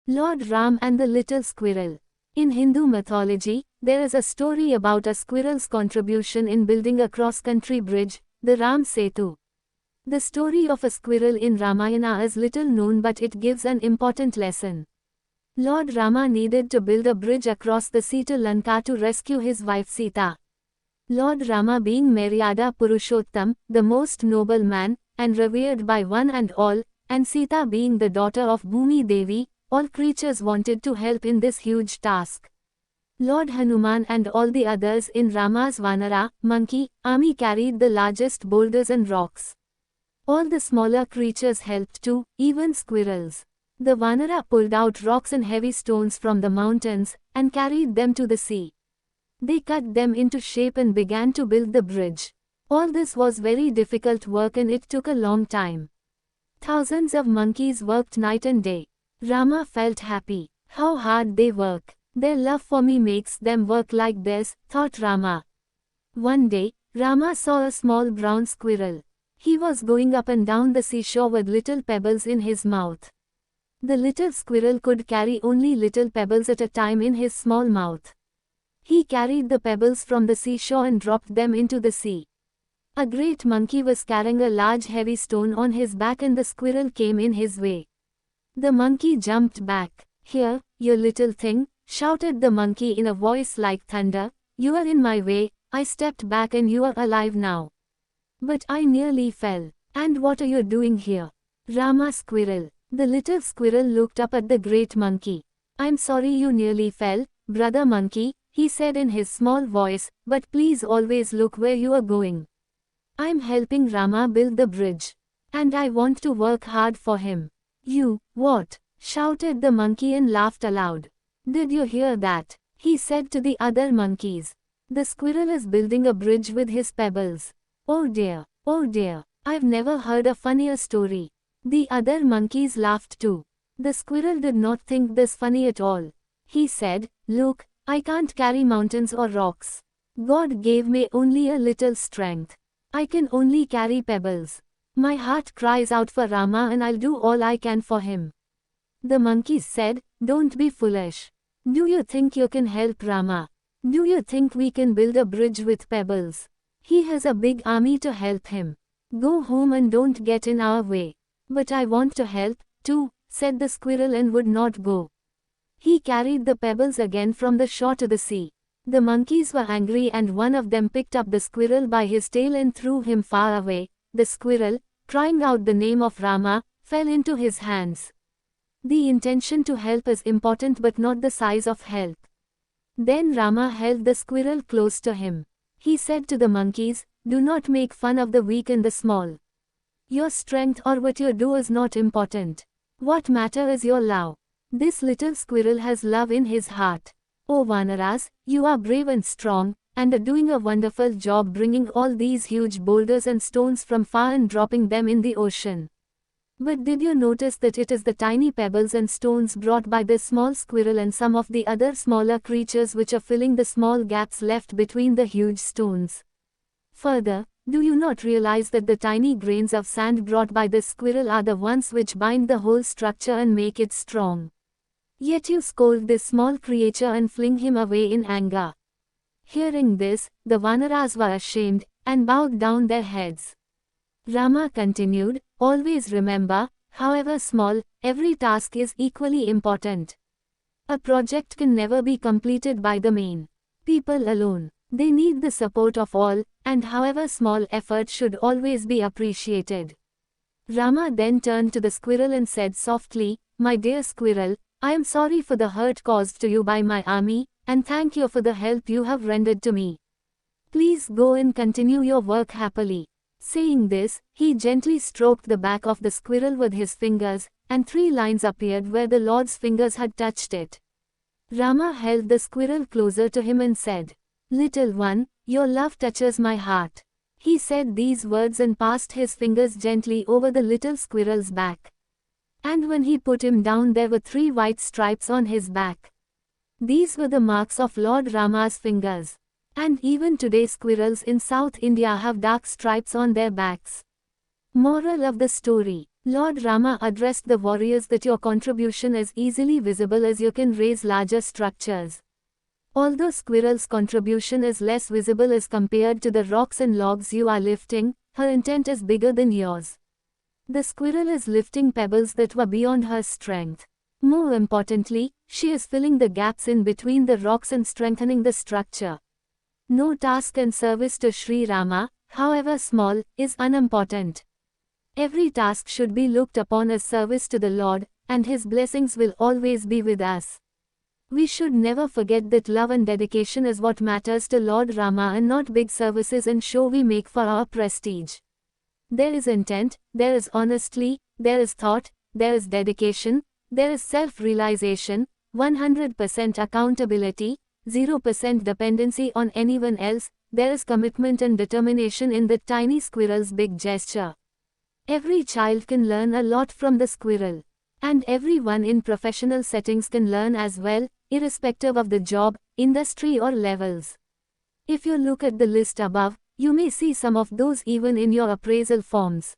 Lord Ram and the Little Squirrel. In Hindu mythology, there is a story about a squirrel's contribution in building a cross-country bridge, the Ram Setu. The story of a squirrel in Ramayana is little known, but it gives an important lesson. Lord Rama needed to build a bridge across the sea to Lanka to rescue his wife Sita. Lord Rama, being Maryada Purushottam, the most noble man, and revered by one and all, and Sita being the daughter of Bhumi Devi, all creatures wanted to help in this huge task. Lord Hanuman and all the others in Rama's Vanara, monkey, army carried the largest boulders and rocks. All the smaller creatures helped too, even squirrels. The Vanara pulled out rocks and heavy stones from the mountains, and carried them to the sea. They cut them into shape and began to build the bridge. All this was very difficult work and it took a long time. Thousands of monkeys worked night and day. Rama felt happy. How hard they work. Their love for me makes them work like this, thought Rama. One day, Rama saw a small brown squirrel. He was going up and down the seashore with little pebbles in his mouth. The little squirrel could carry only little pebbles at a time in his small mouth. He carried the pebbles from the seashore and dropped them into the sea. A great monkey was carrying a large heavy stone on his back and the squirrel came in his way. The monkey jumped back. "Here, you little thing," shouted the monkey in a voice like thunder. "You are in my way, I stepped back and you are alive now. But I nearly fell. And what are you doing here?" "Rama squirrel." The little squirrel looked up at the great monkey. "I'm sorry you nearly fell, brother monkey," he said in his small voice, "but please always look where you are going. I'm helping Rama build the bridge. And I want to work hard for him." "You, what?" shouted the monkey and laughed aloud. "Did you hear that?" he said to the other monkeys. "The squirrel is building a bridge with his pebbles. Oh dear, I've never heard a funnier story." The other monkeys laughed too. The squirrel did not think this funny at all. He said, "Look, I can't carry mountains or rocks. God gave me only a little strength. I can only carry pebbles. My heart cries out for Rama and I'll do all I can for him." The monkeys said, "Don't be foolish. Do you think you can help Rama? Do you think we can build a bridge with pebbles? He has a big army to help him. Go home and don't get in our way." "But I want to help, too," said the squirrel and would not go. He carried the pebbles again from the shore to the sea. The monkeys were angry and one of them picked up the squirrel by his tail and threw him far away. The squirrel, crying out the name of Rama, fell into his hands. The intention to help is important but not the size of help. Then Rama held the squirrel close to him. He said to the monkeys, "Do not make fun of the weak and the small. Your strength or what you do is not important. What matter is your love. This little squirrel has love in his heart. Oh Vanaras, you are brave and strong, and are doing a wonderful job bringing all these huge boulders and stones from far and dropping them in the ocean. But did you notice that it is the tiny pebbles and stones brought by this small squirrel and some of the other smaller creatures which are filling the small gaps left between the huge stones? Further, do you not realize that the tiny grains of sand brought by this squirrel are the ones which bind the whole structure and make it strong? Yet you scold this small creature and fling him away in anger." Hearing this, the Vanaras were ashamed, and bowed down their heads. Rama continued, "Always remember, however small, every task is equally important. A project can never be completed by the main people alone. They need the support of all, and however small effort should always be appreciated." Rama then turned to the squirrel and said softly, "My dear squirrel, I am sorry for the hurt caused to you by my army, and thank you for the help you have rendered to me. Please go and continue your work happily." Saying this, he gently stroked the back of the squirrel with his fingers, and 3 lines appeared where the Lord's fingers had touched it. Rama held the squirrel closer to him and said, "Little one, your love touches my heart." He said these words and passed his fingers gently over the little squirrel's back. And when he put him down there were 3 white stripes on his back. These were the marks of Lord Rama's fingers. And even today squirrels in South India have dark stripes on their backs. Moral of the story: Lord Rama addressed the warriors that your contribution is easily visible as you can raise larger structures. Although squirrel's contribution is less visible as compared to the rocks and logs you are lifting, her intent is bigger than yours. The squirrel is lifting pebbles that were beyond her strength. More importantly, she is filling the gaps in between the rocks and strengthening the structure. No task and service to Sri Rama, however small, is unimportant. Every task should be looked upon as service to the Lord, and His blessings will always be with us. We should never forget that love and dedication is what matters to Lord Rama and not big services and show we make for our prestige. There is intent, there is honesty, there is thought, there is dedication, there is self-realization, 100% accountability, 0% dependency on anyone else, there is commitment and determination in the tiny squirrel's big gesture. Every child can learn a lot from the squirrel. And everyone in professional settings can learn as well, irrespective of the job, industry or levels. If you look at the list above, you may see some of those even in your appraisal forms.